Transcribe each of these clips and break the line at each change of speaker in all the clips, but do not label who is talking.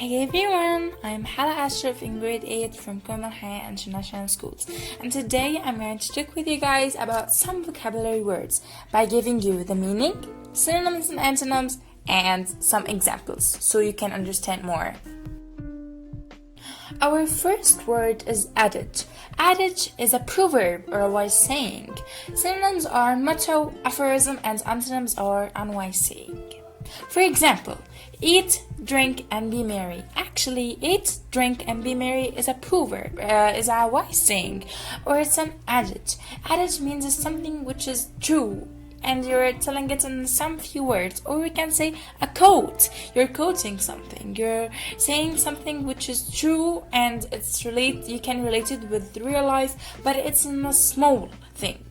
Hey everyone, I'm Hala Ashraf in grade 8 from Common High International Schools, and today I'm going to talk with you guys about some vocabulary words by giving you the meaning, synonyms and antonyms, and some examples so you can understand more. Our first word is adage. Adage is a proverb or a wise saying. Synonyms are motto, aphorism, and antonyms are unwise saying. For example, eat, drink, and be merry. Actually, eat, drink, and be merry is a proverb, is a wise saying, or it's an adage. Adage means it's something which is true, and you're telling it in some few words, or we can say a quote. You're quoting something. You're saying something which is true, and you can relate it with real life, but it's in a small thing.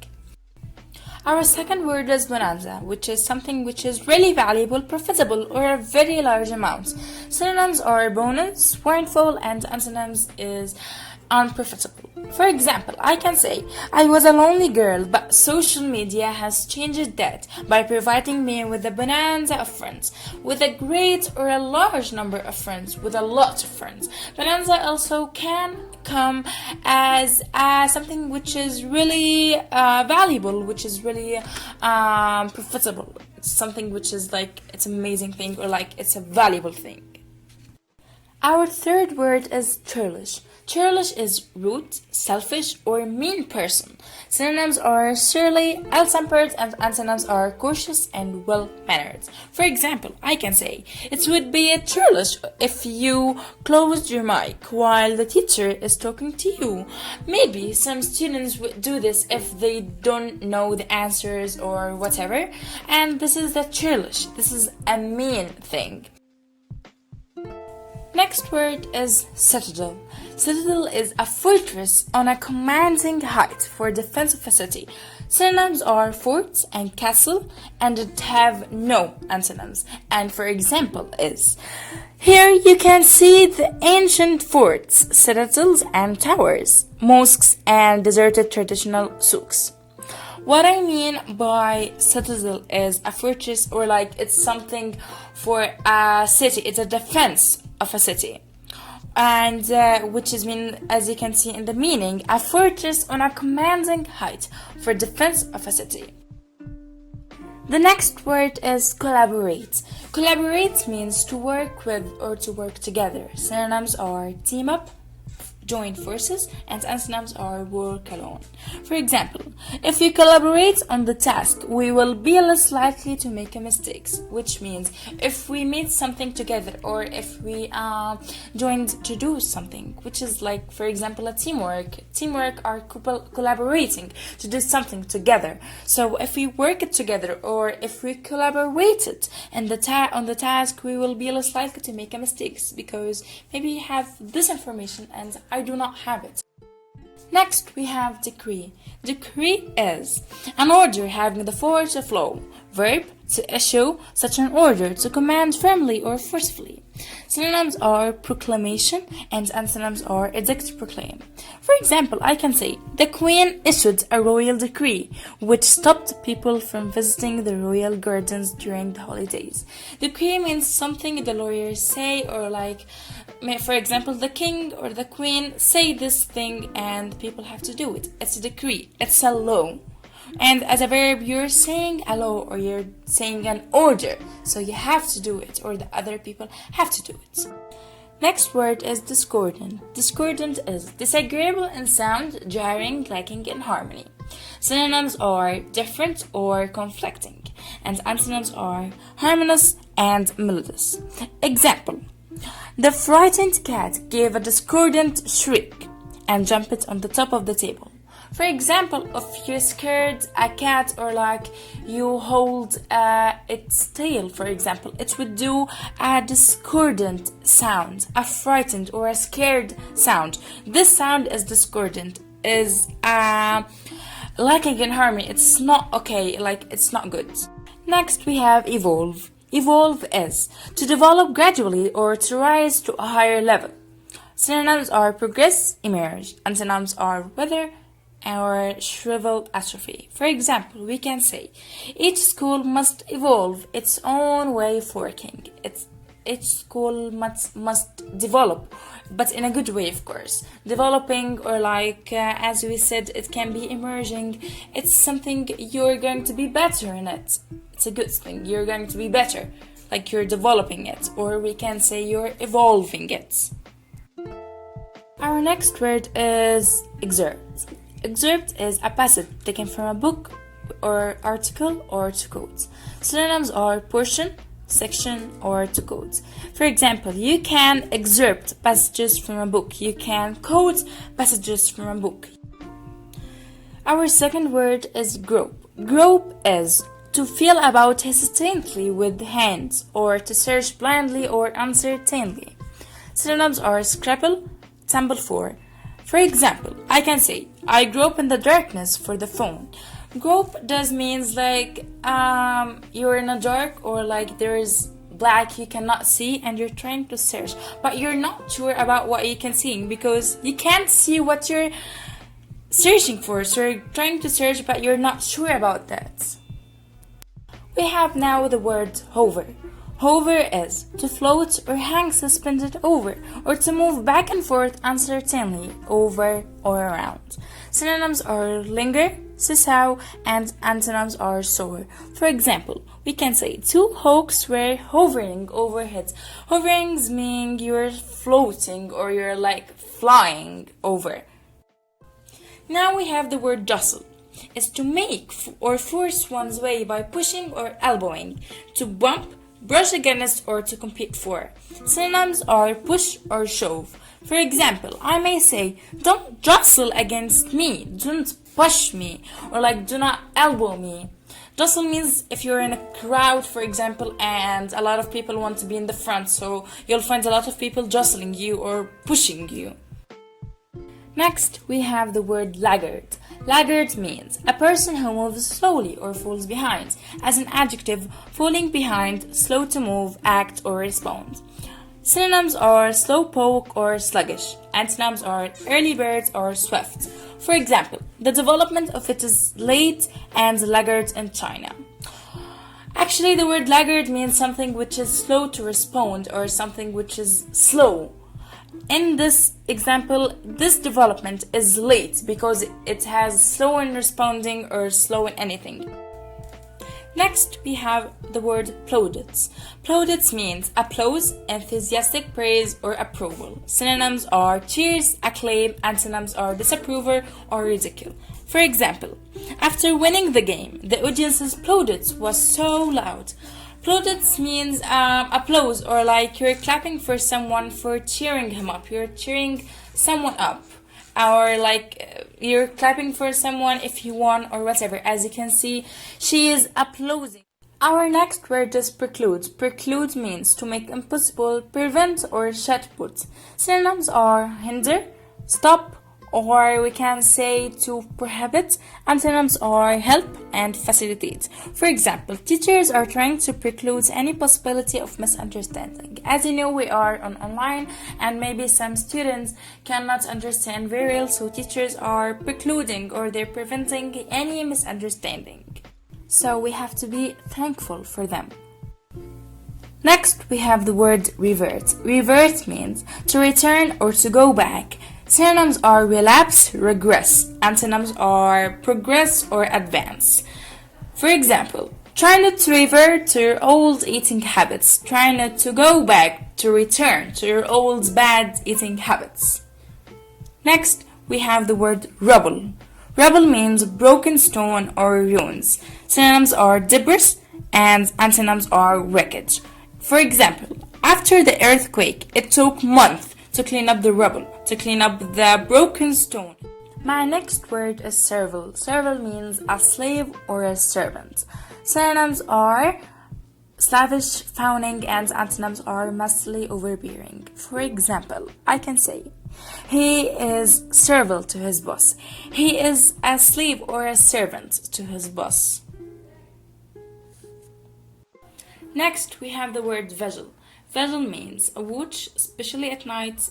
Our second word is bonanza, which is something which is really valuable, profitable, or a very large amount. Synonyms are bonus, windfall, and antonyms is unprofitable. For example, I can say, I was a lonely girl, but social media has changed that by providing me with a bonanza of friends, with a great or a large number of friends, with a lot of friends. Bonanza also can come as something which is really valuable, which is really profitable. It's something which is like, it's an amazing thing, or like it's a valuable thing. Our third word is churlish. Churlish is rude, selfish, or mean person. Synonyms are surly, ill-tempered, and antonyms are cautious and well-mannered. For example, I can say, it would be churlish if you closed your mic while the teacher is talking to you. Maybe some students would do this if they don't know the answers or whatever. And this is the churlish. This is a mean thing. Next word is citadel. Citadel is a fortress on a commanding height for defense of a city. Synonyms are fort and castle, and it have no antonyms. And for example is, here you can see the ancient forts, citadels and towers, mosques and deserted traditional souks. What I mean by citadel is a fortress, or like it's something for a city. It's a defense of a city, and which is mean, as you can see in the meaning, a fortress on a commanding height for defense of a city. The next word is collaborate. Collaborate means to work with or to work together. Synonyms are team up, join forces, and antonyms are work alone. For example, if we collaborate on the task, we will be less likely to make mistakes, which means if we made something together, or if we joined to do something, which is like, for example, a teamwork. Teamwork are collaborating to do something together. So if we work it together, or if we collaborated on the task, we will be less likely to make mistakes, because maybe you have this information and I do not have it. Next, we have decree. Decree is an order having the force of law. Verb, to issue such an order, to command firmly or forcefully. Synonyms are proclamation, and antonyms are edict, proclaim. For example, I can say, the Queen issued a royal decree which stopped people from visiting the royal gardens during the holidays. Decree means something the lawyers say, or like, for example, the king or the queen say this thing and people have to do it. It's a decree. It's a law. And as a verb, you're saying a law, or you're saying an order. So you have to do it, or the other people have to do it. Next word is discordant. Discordant is disagreeable in sound, jarring, lacking in harmony. Synonyms are different or conflicting, and antonyms are harmonious and melodious. Example, the frightened cat gave a discordant shriek and jumped on the top of the table. For example, if you're scared a cat, or like you hold its tail, for example, it would do a discordant sound, a frightened or a scared sound. This sound is discordant, is lacking in harmony. It's not okay, like it's not good. Next, we have evolve. Evolve is to develop gradually or to rise to a higher level. Synonyms are progress, emerge. Antonyms are wither or shrivel, atrophy. For example, we can say, each school must evolve its own way of working. each school must develop, but in a good way, of course. Developing, or like, as we said, it can be emerging. It's something you're going to be better in it. It's a good thing. You're going to be better. Like you're developing it, or we can say you're evolving it. Our next word is excerpt. Excerpt is a passage taken from a book or article or to quote. Synonyms are portion, section, or to quote. For example, you can excerpt passages from a book. You can quote passages from a book. Our second word is grope. Grope is to feel about hesitantly with the hands, or to search blindly or uncertainly. Synonyms are scrabble, tumble for. For example, I can say, I grope in the darkness for the phone. Grope does means like you're in a dark, or like there is black you cannot see and you're trying to search, but you're not sure about what you can see because you can't see what you're searching for. So you're trying to search, but you're not sure about that. We have now the word hover. Hover is to float or hang suspended over, or to move back and forth uncertainly over or around. Synonyms are linger, seesaw, and antonyms are soar. For example, we can say two hawks were hovering overhead. Hoverings mean you're floating or you're like flying over. Now we have the word jostle. Is to make or force one's way by pushing or elbowing, to bump, brush against, or to compete for. Synonyms are push or shove. For example, I may say, don't jostle against me, don't push me, or like do not elbow me. Jostle means if you're in a crowd, for example, and a lot of people want to be in the front, so you'll find a lot of people jostling you or pushing you. Next, we have the word laggard. Laggard means a person who moves slowly or falls behind. As an adjective, falling behind, slow to move, act, or respond. Synonyms are slowpoke or sluggish. Antonyms are early bird or swift. For example, the development of it is late and laggard in China. Actually, the word laggard means something which is slow to respond or something which is slow. In this example, this development is late because it has slow in responding or slow in anything. Next, we have the word plaudits. Plaudits means applause, enthusiastic praise, or approval. Synonyms are cheers, acclaim. Antonyms are disapproval or ridicule. For example, after winning the game, the audience's plaudits was so loud. Plaudits means applause, or like you're clapping for someone for cheering him up. You're cheering someone up, or like you're clapping for someone if he won or whatever. As you can see, she is applauding. Our next word is preclude. Preclude means to make impossible, prevent, or shut put. Synonyms are hinder, stop, or we can say to prohibit. Antonyms are help and facilitate. For example, teachers are trying to preclude any possibility of misunderstanding. As you know, we are online and maybe some students cannot understand very well, so teachers are precluding or they're preventing any misunderstanding. So we have to be thankful for them. Next, we have the word revert. Revert means to return or to go back. Synonyms are relapse, regress. Antonyms are progress or advance. For example, try not to revert to your old eating habits. Try not to go back, to return to your old bad eating habits. Next, we have the word rubble. Rubble means broken stone or ruins. Synonyms are debris and antonyms are wreckage. For example, after the earthquake, it took months to clean up the rubble, to clean up the broken stone. My next word is servile. Servile means a slave or a servant. Synonyms are slavish, fawning, and antonyms are massively overbearing. For example, I can say, he is servile to his boss. He is a slave or a servant to his boss. Next, we have the word vigil. Vigil means a watch, especially at night,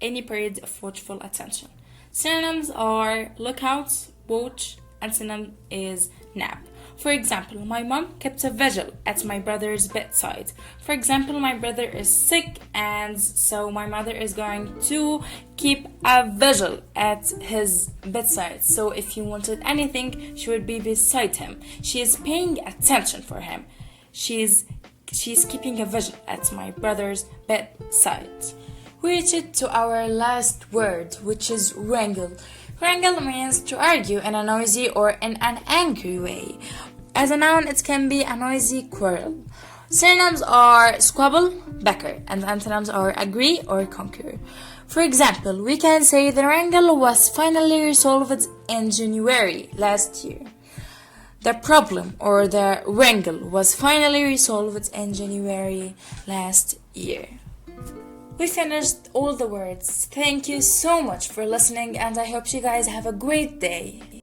any period of watchful attention. Synonyms are lookout, watch, and synonym is nap. For example, my mom kept a vigil at my brother's bedside. For example, my brother is sick and so my mother is going to keep a vigil at his bedside. So if he wanted anything, she would be beside him. She is paying attention for him. She's keeping a vigil at my brother's bedside. We reached to our last word, which is wrangle. Wrangle means to argue in a noisy or in an angry way. As a noun, it can be a noisy quarrel. Synonyms are squabble, bicker, and antonyms are agree or conquer. For example, we can say the wrangle was finally resolved in January last year. The problem or the wrangle was finally resolved in January last year. We finished all the words. Thank you so much for listening and I hope you guys have a great day.